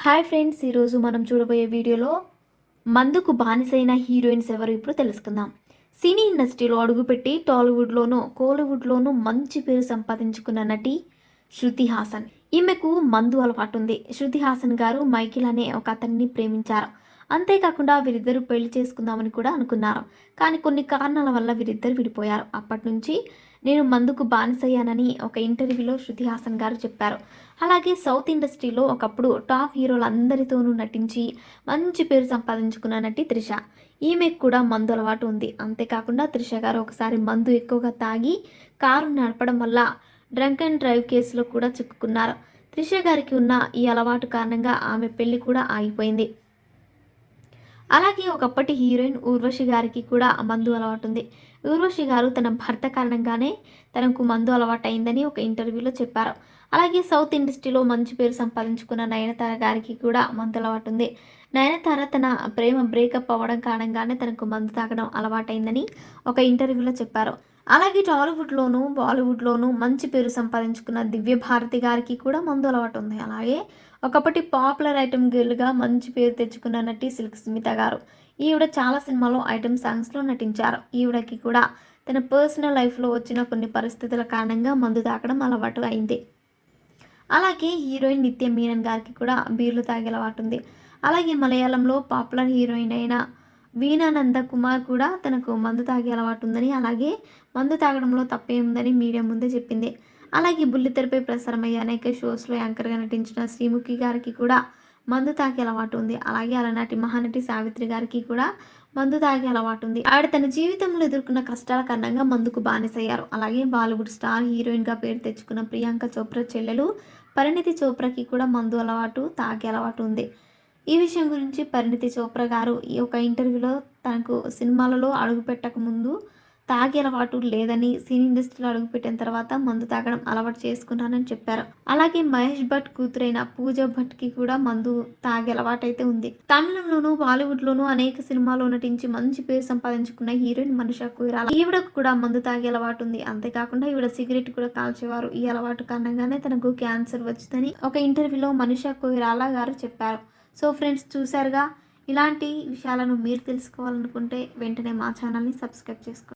Hi friends, ఈరోజు మనం చూడబోయే వీడియోలో మందుకు బానిసైన హీరోయిన్స్ ఎవరు ఇప్పుడు తెలుసుకుందాం. సినీ ఇండస్ట్రీలో అడుగుపెట్టి టాలీవుడ్లోనూ కోలీవుడ్లోనూ మంచి పేరు సంపాదించుకున్న నటి శృతి హాసన్. ఈమెకు మందు అలవాటు ఉంది. శృతి హాసన్ గారు మైకిల్ అనే ఒక అతన్ని ప్రేమించారు. అంతేకాకుండా వీరిద్దరూ పెళ్లి చేసుకుందామని కూడా అనుకున్నారు. కానీ కొన్ని కారణాల వల్ల వీరిద్దరు విడిపోయారు. అప్పటి నుంచి నేను మందుకు బానిసయ్యానని ఒక ఇంటర్వ్యూలో శృతి హాసన్ గారు చెప్పారు. అలాగే సౌత్ ఇండస్ట్రీలో ఒకప్పుడు టాప్ హీరోలందరితోనూ నటించి మంచి పేరు సంపాదించుకున్న నటి త్రిష. ఈమెకు కూడా మందు అలవాటు ఉంది. అంతేకాకుండా త్రిష గారు ఒకసారి మందు ఎక్కువగా తాగి కారు నడపడం వల్ల డ్రంక్ అండ్ డ్రైవ్ కేసులో కూడా చిక్కుకున్నారు. త్రిష గారికి ఉన్న ఈ అలవాటు కారణంగా ఆమె పెళ్లి కూడా ఆగిపోయింది. అలాగే ఒకప్పటి హీరోయిన్ ఊర్వశి గారికి కూడా మందు అలవాటు ఉంది. ఊర్వశి గారు తన భర్త కారణంగానే తనకు మందు అలవాటు అయిందని ఒక ఇంటర్వ్యూలో చెప్పారు. అలాగే సౌత్ ఇండస్ట్రీలో మంచి పేరు సంపాదించుకున్న నయనతార గారికి కూడా మందు అలవాటు ఉంది. నయనతార తన ప్రేమ బ్రేకప్ అవ్వడం కారణంగానే తనకు మందు తాగడం అలవాటైందని ఒక ఇంటర్వ్యూలో చెప్పారు. అలాగే టాలీవుడ్లోనూ బాలీవుడ్లోనూ మంచి పేరు సంపాదించుకున్న దివ్య భారతి గారికి కూడా మందు అలవాటు ఉంది. అలాగే ఒకప్పటి పాపులర్ ఐటెం గర్ల్గా మంచి పేరు తెచ్చుకున్న నటి సిల్క్ స్మిత గారు. ఈవిడ చాలా సినిమాలో ఐటెం సాంగ్స్లో నటించారు. ఈవిడకి కూడా తన పర్సనల్ లైఫ్లో వచ్చిన కొన్ని పరిస్థితుల కారణంగా మందు తాగడం అలవాటు అయింది. అలాగే హీరోయిన్ నిత్య మీనన్ గారికి కూడా బీర్లు తాగే అలవాటు ఉంది. అలాగే మలయాళంలో పాపులర్ హీరోయిన్ అయిన వీణా నంద కుమార్ కూడా తనకు మందు తాగే అలవాటు ఉందని, అలాగే మందు తాగడంలో తప్పేముందని మీడియా ముందే చెప్పింది. అలాగే బుల్లితెరపై ప్రసారమయ్యే అనేక షోస్లో యాంకర్గా నటించిన శ్రీముఖి గారికి కూడా మందు తాగే అలవాటు ఉంది. అలాగే అలనాటి మహానటి సావిత్రి గారికి కూడా మందు తాగే అలవాటు ఉంది. ఆవిడ తన జీవితంలో ఎదుర్కొన్న కష్టాల కారణంగా మందుకు బానిసయ్యారు. అలాగే బాలీవుడ్ స్టార్ హీరోయిన్గా పేరు తెచ్చుకున్న ప్రియాంక చోప్రా చెల్లెలు పరిణితి చోప్రాకి కూడా మందు అలవాటు, తాగే అలవాటు ఉంది. ఈ విషయం గురించి పరిణితి చోప్రా గారు ఈ ఒక ఇంటర్వ్యూలో తనకు సినిమాలలో అడుగుపెట్టక ముందు తాగే అలవాటు లేదని, సినీ ఇండస్ట్రీలో అడుగుపెట్టిన తర్వాత మందు తాగడం అలవాటు చేసుకున్నానని చెప్పారు. అలాగే మహేష్ భట్ కూతురైన పూజ భట్కి కూడా మందు తాగే అలవాటు అయితే ఉంది. తమిళంలోనూ బాలీవుడ్లోనూ అనేక సినిమాల్లో నటించి మంచి పేరు సంపాదించుకున్న హీరోయిన్ మనీషా కొయిరాలా. ఈవిడకు కూడా మందు తాగే అలవాటు ఉంది. అంతేకాకుండా ఈవిడ సిగరెట్ కూడా కాల్చేవారు. ఈ అలవాటు కారణంగానే తనకు క్యాన్సర్ వచ్చిందని ఒక ఇంటర్వ్యూలో మనీషా కొయిరాలా గారు చెప్పారు. సో ఫ్రెండ్స్, చూశారుగా. ఇలాంటి విషయాలను మీరు తెలుసుకోవాలనుకుంటే వెంటనే మా ఛానల్ని సబ్స్క్రైబ్ చేసుకోండి.